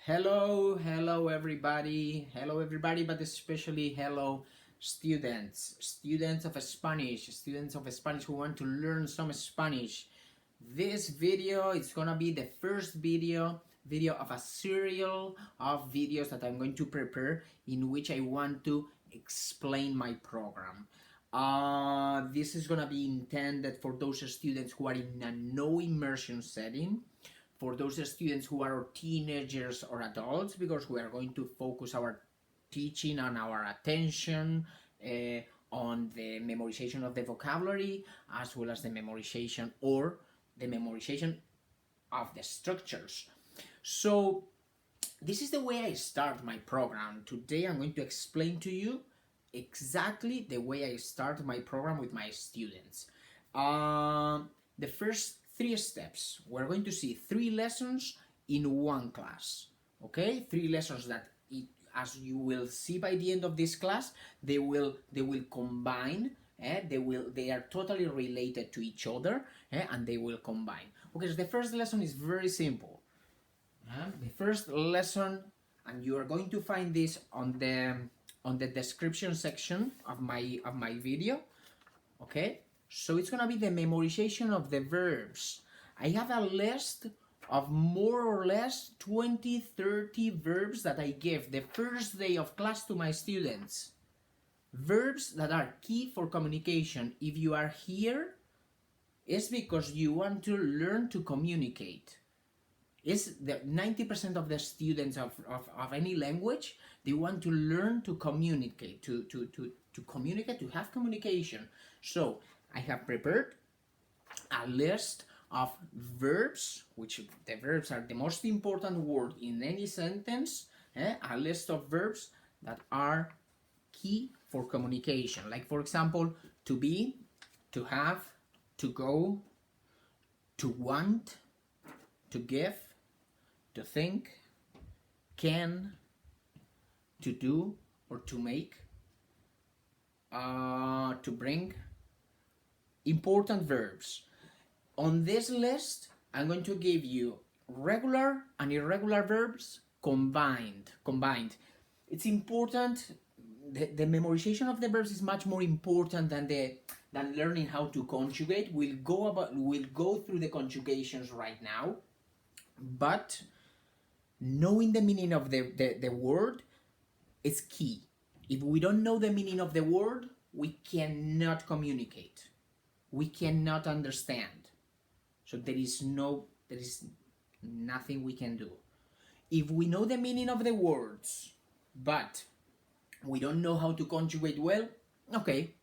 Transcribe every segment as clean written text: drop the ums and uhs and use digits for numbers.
Hello everybody, but especially hello students of Spanish who want to learn some Spanish. This video is gonna be the first video of a serial of videos that I'm going to prepare in which I want to explain my program. This is gonna be intended for those students who are in a no immersion setting, for those students who are teenagers or adults, because we are going to focus our teaching and our attention on the memorization of the vocabulary, as well as the memorization of the structures. So this is the way I start my program. Today I'm going to explain to you exactly the way I start my program with my students. The first 3 steps, we're going to see 3 lessons in one class. Okay, 3 lessons that, as you will see by the end of this class, they will combine. They are totally related to each other, and they will combine. Okay, so the first lesson is very simple. The first lesson, and you are going to find this on the description section of my video. Okay, so it's gonna be the memorization of the verbs. I have a list of more or less 20-30 verbs that I give the first day of class to my students. Verbs that are key for communication. If you are here, it's because you want to learn to communicate. It's the 90% of the students of any language, they want to learn to communicate, to communicate, to have communication. So I have prepared a list of verbs, which the verbs are the most important word in any sentence, a list of verbs that are key for communication. Like, for example, to be, to have, to go, to want, to give, to think, can, to do or to make, to bring. Important verbs. On this list, I'm going to give you regular and irregular verbs combined. It's important. The memorization of the verbs is much more important than learning how to conjugate. We'll go through the conjugations right now, but knowing the meaning of the word is key. If we don't know the meaning of the word, we cannot communicate. We cannot understand. So there is nothing we can do. If we know the meaning of the words, but we don't know how to conjugate well, okay,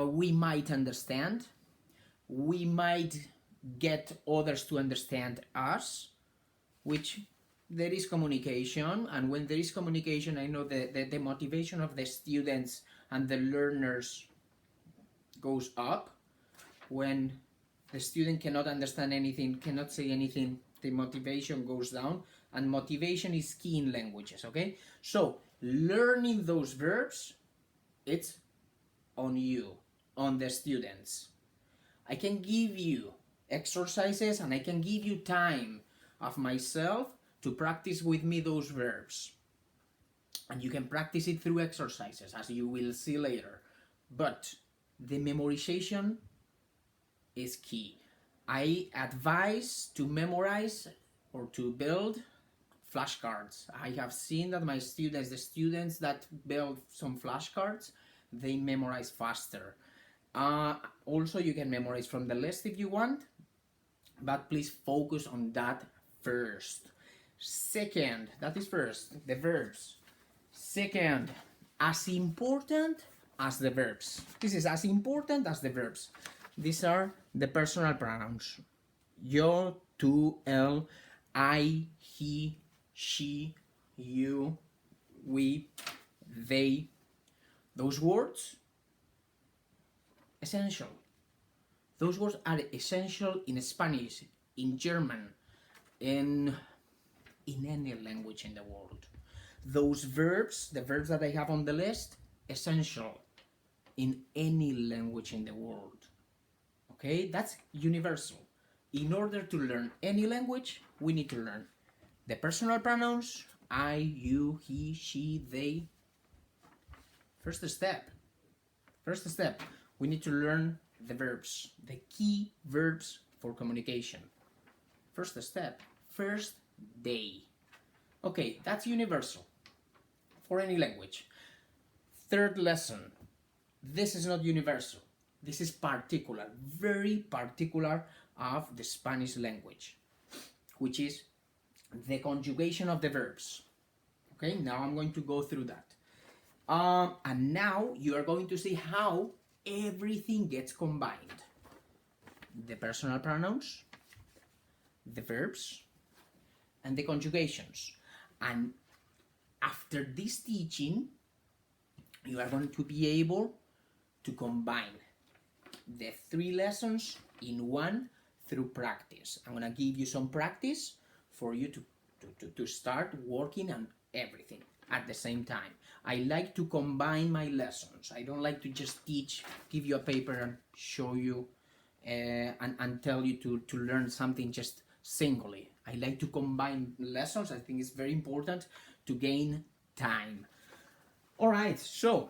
we might understand. We might get others to understand us, which there is communication, and when there is communication, I know the motivation of the students and the learners goes up. When the student cannot understand anything, cannot say anything, the motivation goes down, and motivation is key in languages, okay? So learning those verbs, it's on you, on the students. I can give you exercises and I can give you time of myself to practice with me those verbs, and you can practice it through exercises, as you will see later. But the memorization is key. I advise to memorize or to build flashcards. I have seen that my students, the students that build some flashcards, they memorize faster. Also, you can memorize from the list if you want, but please focus on that first. Second, that is first, the verbs. Second, as important as the verbs. This is as important as the verbs. These are the personal pronouns. Yo, tú, él, I, he, she, you, we, they. Those words, essential. Those words are essential in Spanish, in German, in any language in the world. Those verbs, the verbs that I have on the list, essential in any language in the world. Okay, that's universal. In order to learn any language, we need to learn The personal pronouns, I, you, he, she, they. First step, we need to learn the verbs, the key verbs for communication. First step, first day. Okay, that's universal for any language. Third lesson, this is not universal. This is particular, very particular of the Spanish language, which is the conjugation of the verbs. Okay, now I'm going to go through that. And now you are going to see how everything gets combined. The personal pronouns, the verbs, and the conjugations. And after this teaching, you are going to be able to combine the 3 lessons in one through practice. I'm going to give you some practice for you to start working on everything at the same time. I like to combine my lessons. I don't like to just teach, give you a paper and show you and tell you to learn something just singly. I like to combine lessons. I think it's very important to gain time. All right, so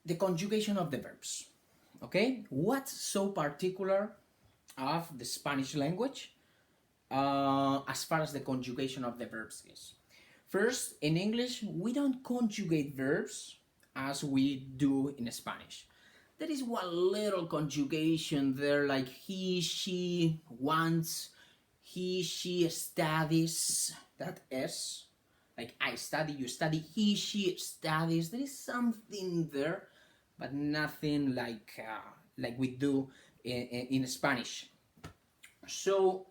the conjugation of the verbs. Okay, what's so particular of the Spanish language as far as the conjugation of the verbs is? First, in English, we don't conjugate verbs as we do in Spanish. There is one little conjugation there, like he, she wants, he, she studies, that S. Like I study, you study, he, she studies. There is something there, but nothing like we do in Spanish. So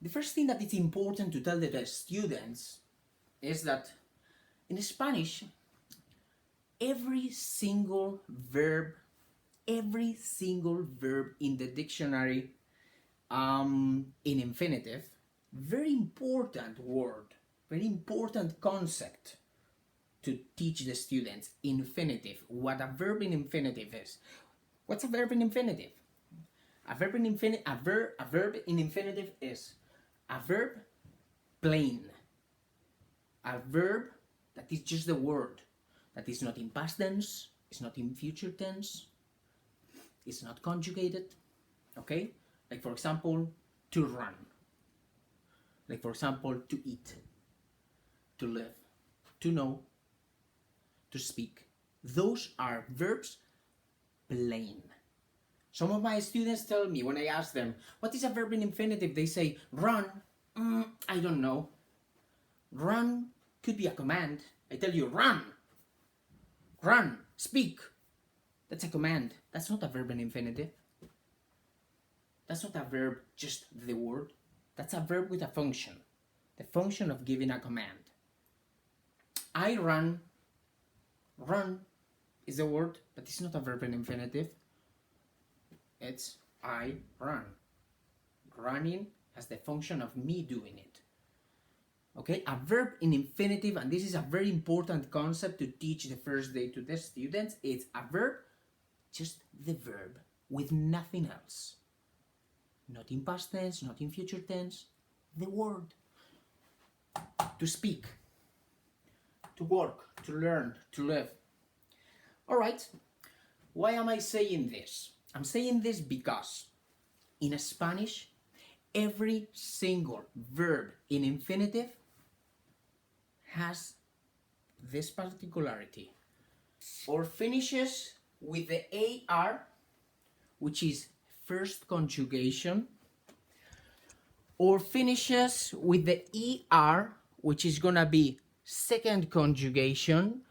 the first thing that is important to tell the students is that in Spanish, every single verb in the dictionary in infinitive, very important word, very important concept to teach the students. Infinitive, what a verb in infinitive is. What's a verb in infinitive? A verb in infinitive is a verb plain. A verb that is just the word, that is not in past tense, it's not in future tense, it's not conjugated, okay? Like for example, to run. Like for example, to eat, to live, to know, to speak. Those are verbs plain. Some of my students tell me when I ask them, what is a verb in infinitive? They say, run. I don't know. Run could be a command. I tell you, run. Run. Speak. That's a command. That's not a verb in infinitive. That's not a verb, just the word. That's a verb with a function. The function of giving a command. I run. Run is a word, but it's not a verb in infinitive. It's I run. Running has the function of me doing it. Okay, a verb in infinitive, and this is a very important concept to teach the first day to the students. It's a verb, just the verb, with nothing else. Not in past tense, not in future tense, the word. To speak, to work, to learn, to live. All right, why am I saying this? I'm saying this because in Spanish, every single verb in infinitive has this particularity, or finishes with the AR, which is first conjugation, or finishes with the ER, which is gonna be second conjugation,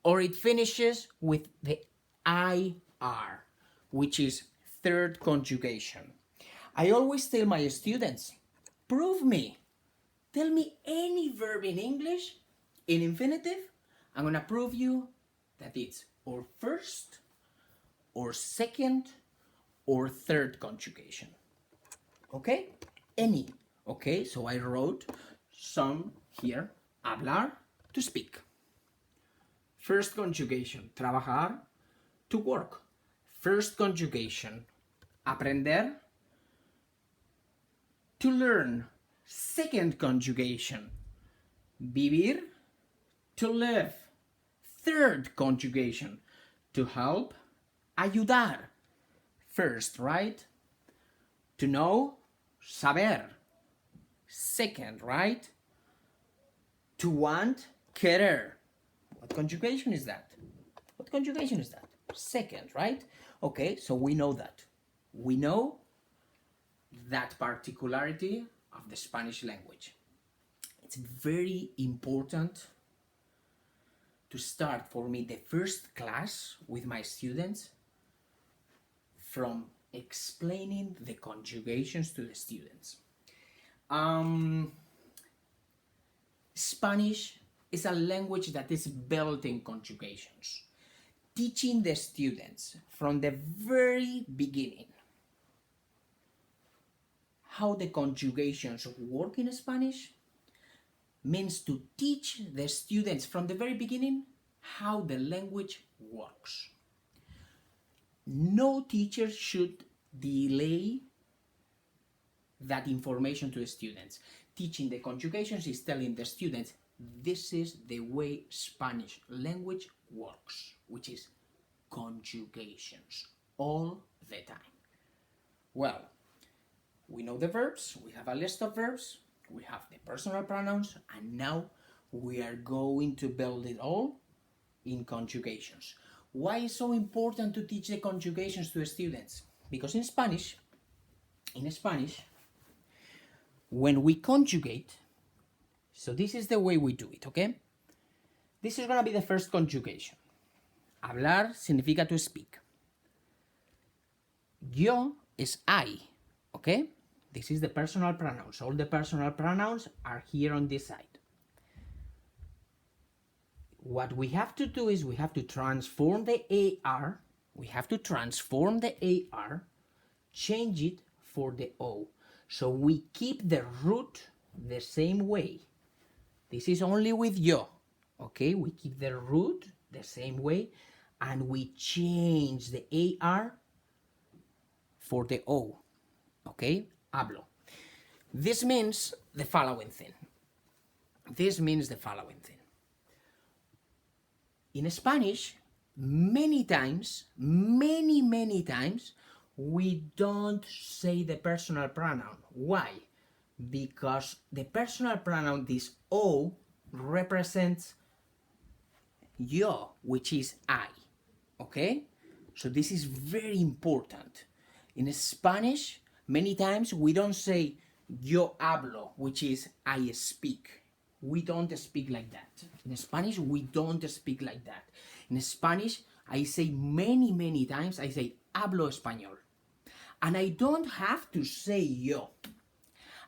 or it finishes with the IR, which is third conjugation. I always tell my students, prove me. Tell me any verb in English in infinitive. I'm gonna prove you that it's or first, or second, or third conjugation. Okay? Any. Okay, so I wrote some here. Hablar, to speak. First conjugation, trabajar, to work. First conjugation, aprender, to learn. Second conjugation. Vivir, to live. Third conjugation. To help, ayudar. First, right? To know, saber. Second, right? To want, querer. What conjugation is that? What conjugation is that? Second, right? Okay, so we know that. We know that particularity of the Spanish language. It's very important to start for me the first class with my students from explaining the conjugations to the students. Spanish is a language that is built in conjugations. Teaching the students from the very beginning how the conjugations work in Spanish means to teach the students from the very beginning how the language works. No teacher should delay that information to the students. Teaching the conjugations is telling the students this is the way Spanish language works, which is conjugations all the time. Well, we know the verbs, we have a list of verbs, we have the personal pronouns, and now we are going to build it all in conjugations. Why is it so important to teach the conjugations to the students? Because in Spanish, when we conjugate, so this is the way we do it, okay? This is gonna be the first conjugation. Hablar significa to speak. Yo is I, okay? This is the personal pronouns. All the personal pronouns are here on this side. What we have to do is we have to transform the AR. We have to transform the AR, change it for the O. So we keep the root the same way. This is only with yo, okay? We keep the root the same way and we change the AR for the O, okay? Hablo. This means the following thing. In Spanish, many times, many times, we don't say the personal pronoun. Why? Because the personal pronoun, this O, represents yo, which is I. Okay? So this is very important. In Spanish, many times we don't say yo hablo, which is I speak. We don't speak like that. In Spanish, we don't speak like that. In Spanish, I say many times, I say hablo español. And I don't have to say yo.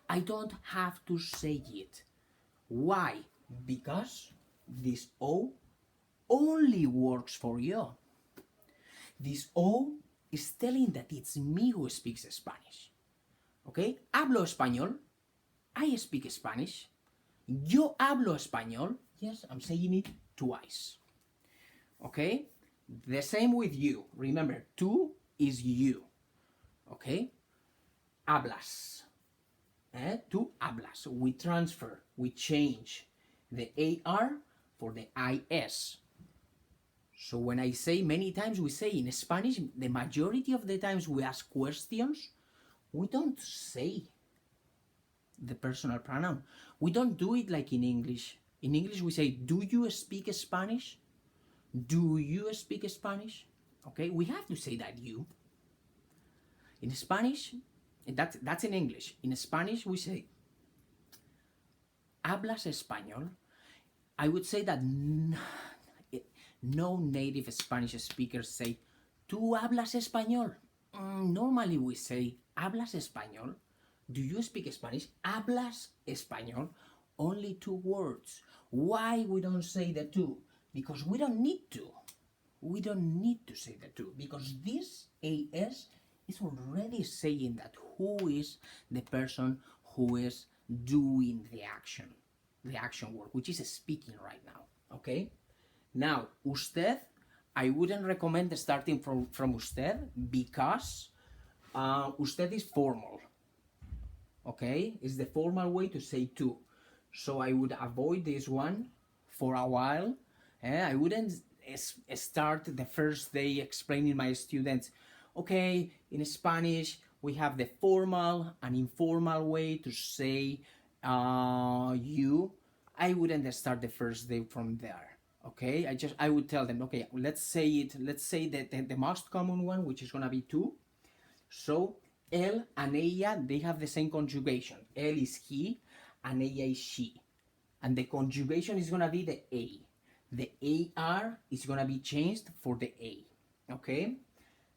I don't have to say it. Why? Because this O only works for yo. This O is telling that it's me who speaks Spanish. Okay? Hablo español. I speak Spanish. Yo hablo español. Yes, I'm saying it twice. Okay? The same with you. Remember, tú is you. Okay? Hablas. Tú hablas. We transfer, we change the AR for the IS. So when I say many times, we say in Spanish, the majority of the times we ask questions, we don't say the personal pronoun. We don't do it like in English. In English we say, do you speak Spanish? Do you speak Spanish? Okay, we have to say that you. In Spanish, that's in English. In Spanish we say, ¿hablas español? I would say that no native Spanish speakers say, ¿tú hablas español? Normally we say, ¿hablas español? Do you speak Spanish? ¿Hablas español? Only two words. Why we don't say the two? Because we don't need to. We don't need to say the two. Because this AS is already saying that who is the person who is doing the action work, which is speaking right now. Okay? Now, usted, I wouldn't recommend starting from usted because usted is formal. okay? It's the formal way to say tú. So I would avoid this one for a while. I wouldn't start the first day explaining my students, okay, in Spanish we have the formal and informal way to say you. I wouldn't start the first day from there. Okay, I would tell them, okay, let's say that the most common one, which is gonna be tú. So él and ella, they have the same conjugation. Él is he and ella is she. And the conjugation is gonna be the A. The AR is gonna be changed for the A. Okay?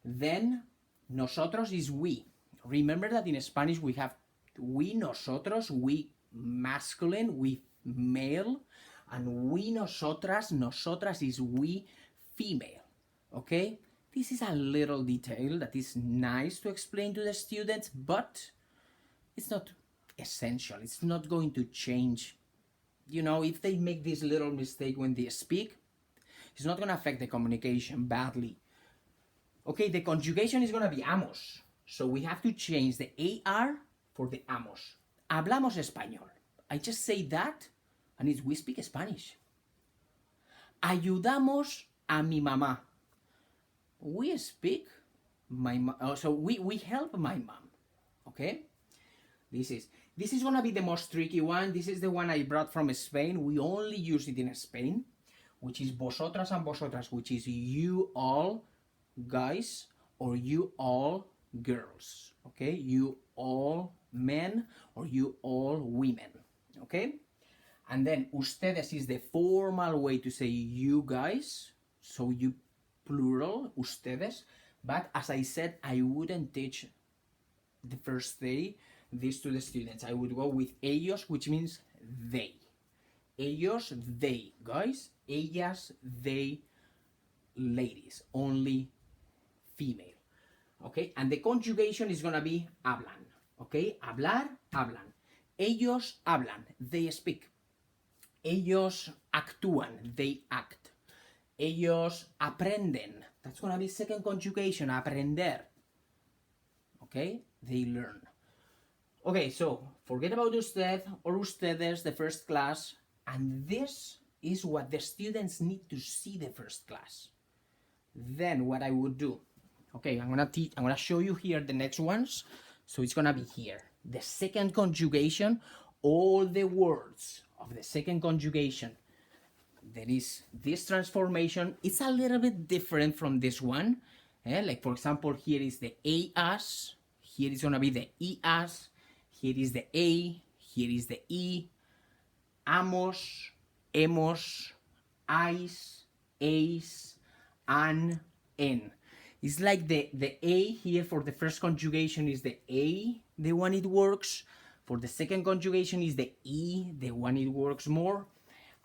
Then nosotros is we. Remember that in Spanish we have we, nosotros, we masculine, we male, and we, nosotras, nosotras is we female. Okay? This is a little detail that is nice to explain to the students, but it's not essential. It's not going to change. You know, if they make this little mistake when they speak, it's not going to affect the communication badly. Okay, the conjugation is going to be amos. So we have to change the AR for the amos. Hablamos español. I just say that, and it's we speak Spanish. Ayudamos a mi mamá. We speak my mom. So we help my mom. Okay? This is gonna be the most tricky one. This is the one I brought from Spain. We only use it in Spain, which is vosotras and vosotras, which is you all guys or you all girls. Okay? You all men or you all women. Okay? And then ustedes is the formal way to say you guys. So you plural, ustedes. But as I said, I wouldn't teach the first day this to the students. I would go with ellos, which means they. Ellos, they, guys. Ellas, they, ladies. Only female. Okay? And the conjugation is gonna be hablan. Okay? Hablar, hablan. Ellos hablan. They speak. Ellos actúan. They act. Ellos aprenden. That's gonna be second conjugation. Aprender. Okay? They learn. Okay, so forget about usted or ustedes, the first class, and this is what the students need to see the first class. Then what I would do, okay, I'm gonna show you here the next ones. So it's gonna be here. The second conjugation, all the words of the second conjugation. There is this transformation. It's a little bit different from this one. Like for example, here is the AS. Here is gonna be the ES. Here is the A. Here is the E. Amos, hemos, ais, eis, an, en. It's like the A here for the first conjugation is the A, the one it works. For the second conjugation is the E, the one it works more.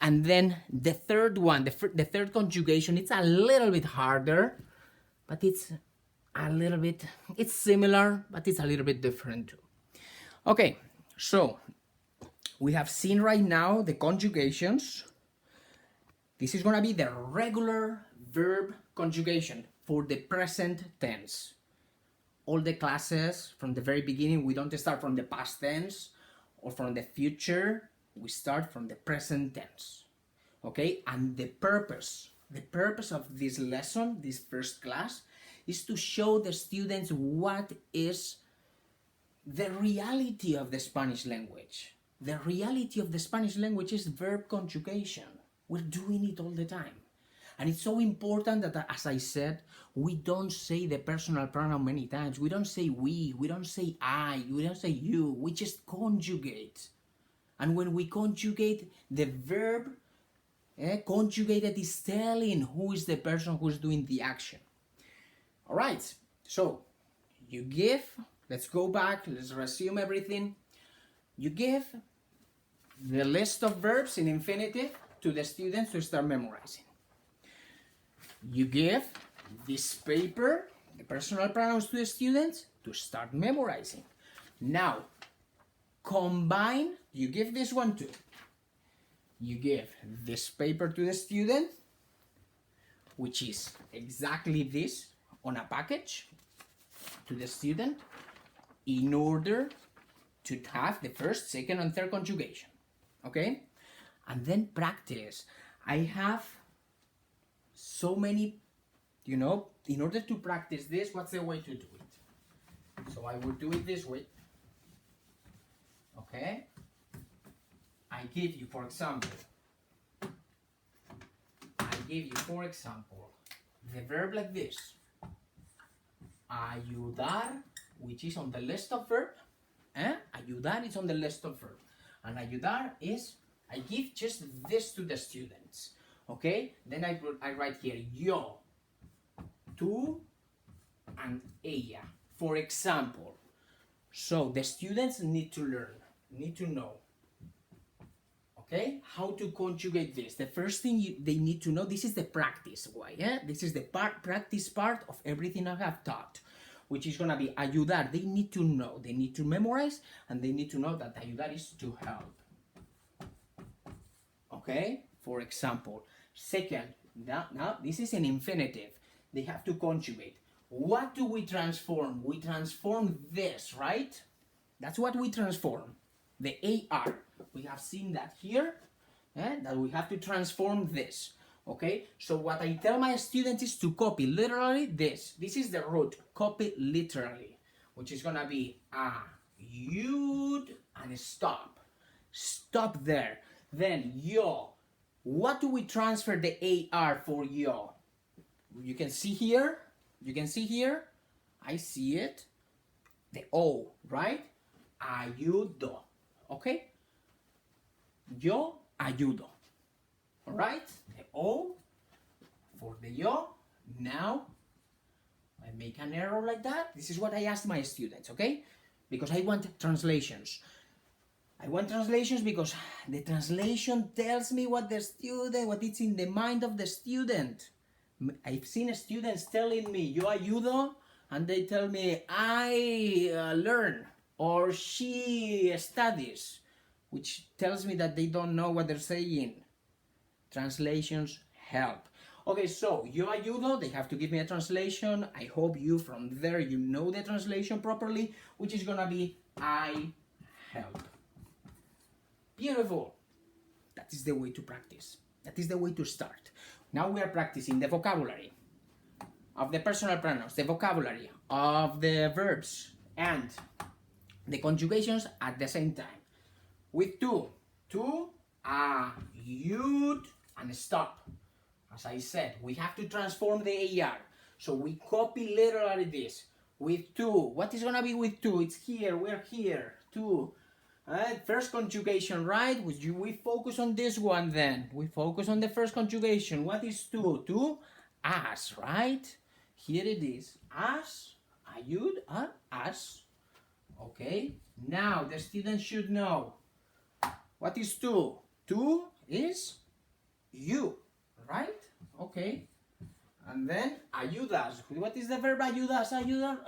And then the third one, the third conjugation, it's a little bit harder, but it's similar, but it's a little bit different too. Okay, so we have seen right now the conjugations. This is gonna be the regular verb conjugation for the present tense. All the classes from the very beginning, we don't start from the past tense or from the future. We start from the present tense. Okay, and the purpose of this lesson, this first class, is to show the students what is the reality of the Spanish language. The reality of the Spanish language is verb conjugation. We're doing it all the time. And it's so important that, as I said, we don't say the personal pronoun many times. We don't say we don't say I, we don't say you, we just conjugate. And when we conjugate, the verb conjugated is telling who is the person who's doing the action. All right, so you give, let's go back, let's resume everything. You give the list of verbs in infinitive to the students to start memorizing. You give this paper, the personal pronouns, to the students to start memorizing. Now, combine, you give this one too. You give this paper to the student, which is exactly this on a package to the student, in order to have the first, second, and third conjugation. Okay? And then practice. I have so many, in order to practice this, what's the way to do it? So I will do it this way. Okay? I give you, for example, the verb like this. Ayudar, which is on the list of verb. Ayudar is on the list of verb. And ayudar is, I give just this to the students. Okay? Then I write here, yo, tú, and ella. For example. So the students need to learn, need to know. Okay? How to conjugate this. The first thing they need to know, this is the practice way. This is the practice part of everything I have taught, which is going to be ayudar. They need to know. They need to memorize, and they need to know that ayudar is to help. Okay? For example. Second, now this is an infinitive. They have to conjugate. What do we transform? We transform this, right? That's what we transform. The AR. We have seen that here, that we have to transform this. Okay? So what I tell my students is to copy literally this. This is the root. Copy literally, which is going to be ayud, and stop. Stop there. Then yo. What do we transfer the AR for yo? You can see here. I see it. The O, right? Ayudo. Okay? Yo ayudo. Alright? The O for the yo. Now, I make an error like that. This is what I ask my students, okay? Because I want translations. I want translations because the translation tells me what it's in the mind of the student. I've seen students telling me, yo ayudo, and they tell me, I learn, or she studies, which tells me that they don't know what they're saying. Translations help. Okay, so yo ayudo, they have to give me a translation. I hope you from there, you know the translation properly, which is gonna be I help. Beautiful. That is the way to practice. That is the way to start. Now we are practicing the vocabulary of the personal pronouns, the vocabulary of the verbs, and the conjugations at the same time. With two, ayud, and stop. As I said, we have to transform the AR. So we copy literally this. With two, what is gonna be with two? It's here, we're here, two. First conjugation, right? We focus on this one then. We focus on the first conjugation. What is to? To as, right? Here it is. As, ayud, as. Okay. Now the student should know. What is to? To is you, right? Okay. And then ayudas. What is the verb ayudas? Ayudar,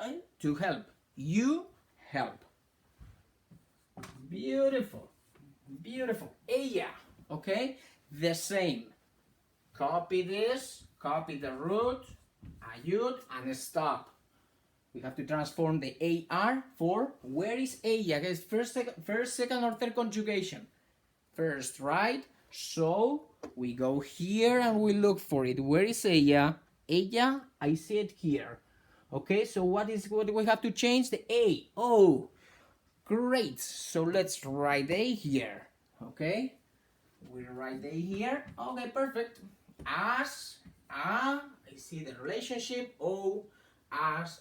to help. You help. Beautiful. Beautiful. Ella. Okay? The same. Copy this. Copy the root. Ayud. And stop. We have to transform the AR for where is ella? Guys, first, second, or third conjugation. First, right? So we go here and we look for it. Where is ella? Ella, I see it here. Okay, so what do we have to change? The A. Oh. Great, so let's write A here, okay? We'll write A here, okay, perfect. As, I see the relationship, O, as,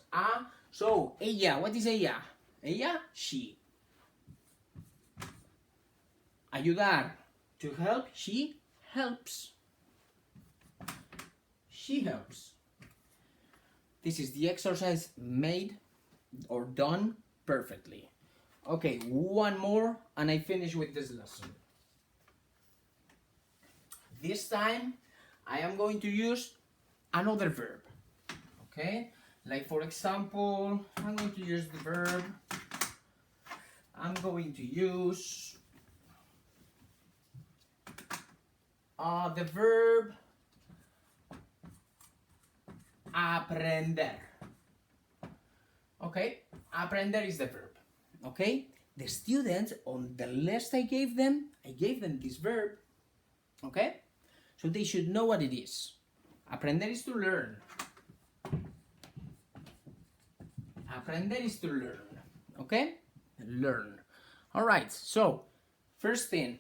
so, ella, what is ella? Ella, she. Ayudar, to help, she helps. She helps. This is the exercise made or done perfectly. Okay, one more and I finish with this lesson. This time I am going to use another verb. Okay? Like for example, I'm going to use the verb. I'm going to use the verb aprender. Okay? Aprender is the verb. Okay? the students, on the list I gave them this verb, okay? So they should know what it is. Aprender is to learn. Aprender is to learn, okay? Learn. All right, so first thing,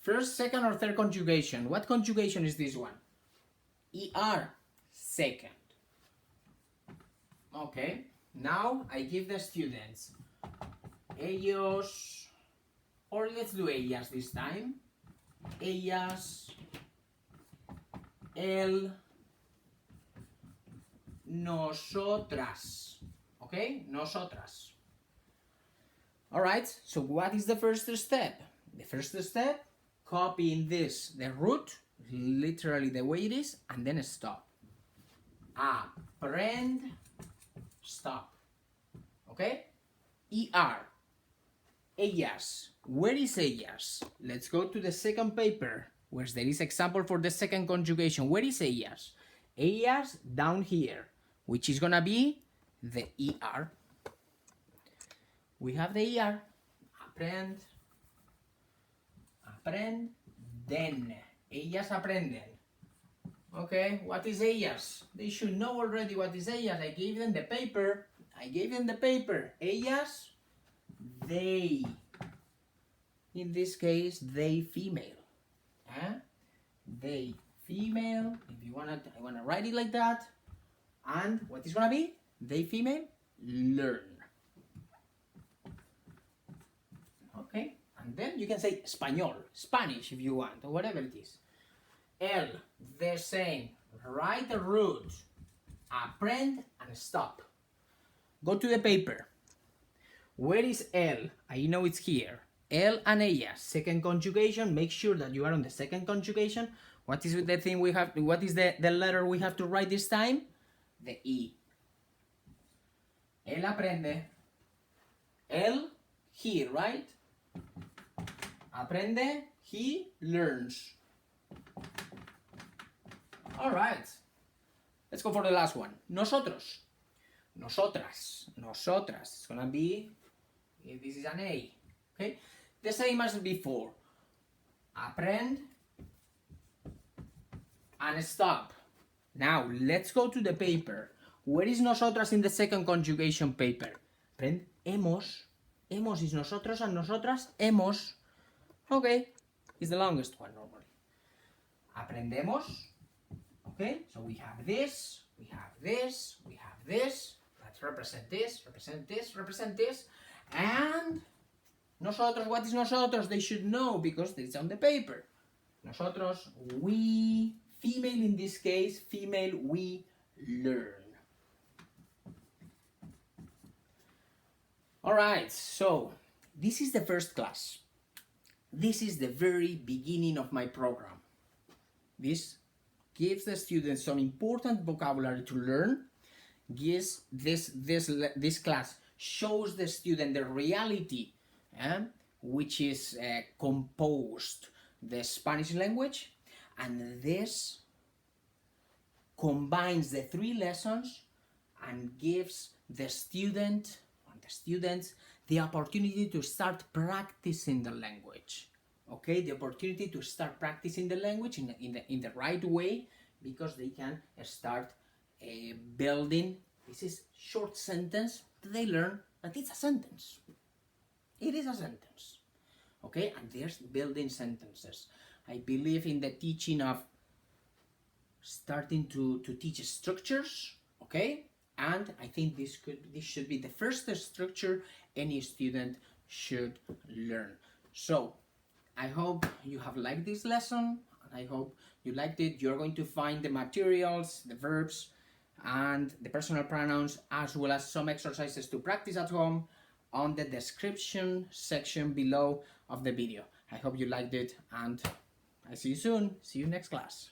first, second, or third conjugation. What conjugation is this one? ER, second. Okay, now I give the students ellos, or let's do ellas this time. Ellas, él, nosotras. Okay, nosotras. All right, so what is the first step? The first step, copying this, the root, literally the way it is, and then stop. Aprend, stop. Okay? ER. Ellas. Where is ellas? Let's go to the second paper, where there is example for the second conjugation. Where is ellas? Ellas down here, which is gonna be the ER. We have the ER. Aprend. Aprenden. Ellas aprenden. Okay, what is ellas? They should know already what is ellas. I gave them the paper. Ellas, they. In this case, they female. They female. If you wanna, I wanna write it like that. And what is gonna be? They female, learn. Okay, and then you can say español, Spanish if you want, or whatever it is. El, the same. Write the root. Aprend and stop. Go to the paper. Where is el? I know it's here. El and ella. Second conjugation. Make sure that you are on the second conjugation. What is the thing we have? What is the letter we have to write this time? The E. Él aprende. Él, he, right? Aprende, he learns. All right. Let's go for the last one. Nosotros. Nosotras. Nosotras. It's gonna be, this is an A. Okay? The same as before. Aprend and stop. Now, let's go to the paper. Where is nosotras in the second conjugation paper? Aprend, hemos. Hemos is nosotros and nosotras, hemos. Okay, it's the longest one normally. Aprendemos. Okay, so we have this, we have this, we have this. Let's represent this, represent this, represent this. And nosotros, what is nosotros? They should know because it's on the paper. Nosotros, we, female in this case, female, we learn. Alright, so this is the first class. This is the very beginning of my program. This gives the students some important vocabulary to learn. Gives this class shows the student the reality, which is composed the Spanish language, and this combines the three lessons and gives the students the opportunity to start practicing the language. Okay, the opportunity to start practicing the language in the right way, because they can start building. This is short sentence that they learn, but it's a sentence. It is a sentence. Okay, and there's building sentences. I believe in the teaching of starting to teach structures. Okay, and I think this should be the first structure any student should learn. So I hope you have liked this lesson, and I hope you liked it. You're going to find the materials, the verbs, and the personal pronouns, as well as some exercises to practice at home on the description section below of the video. I hope you liked it, and I see you soon. See you next class.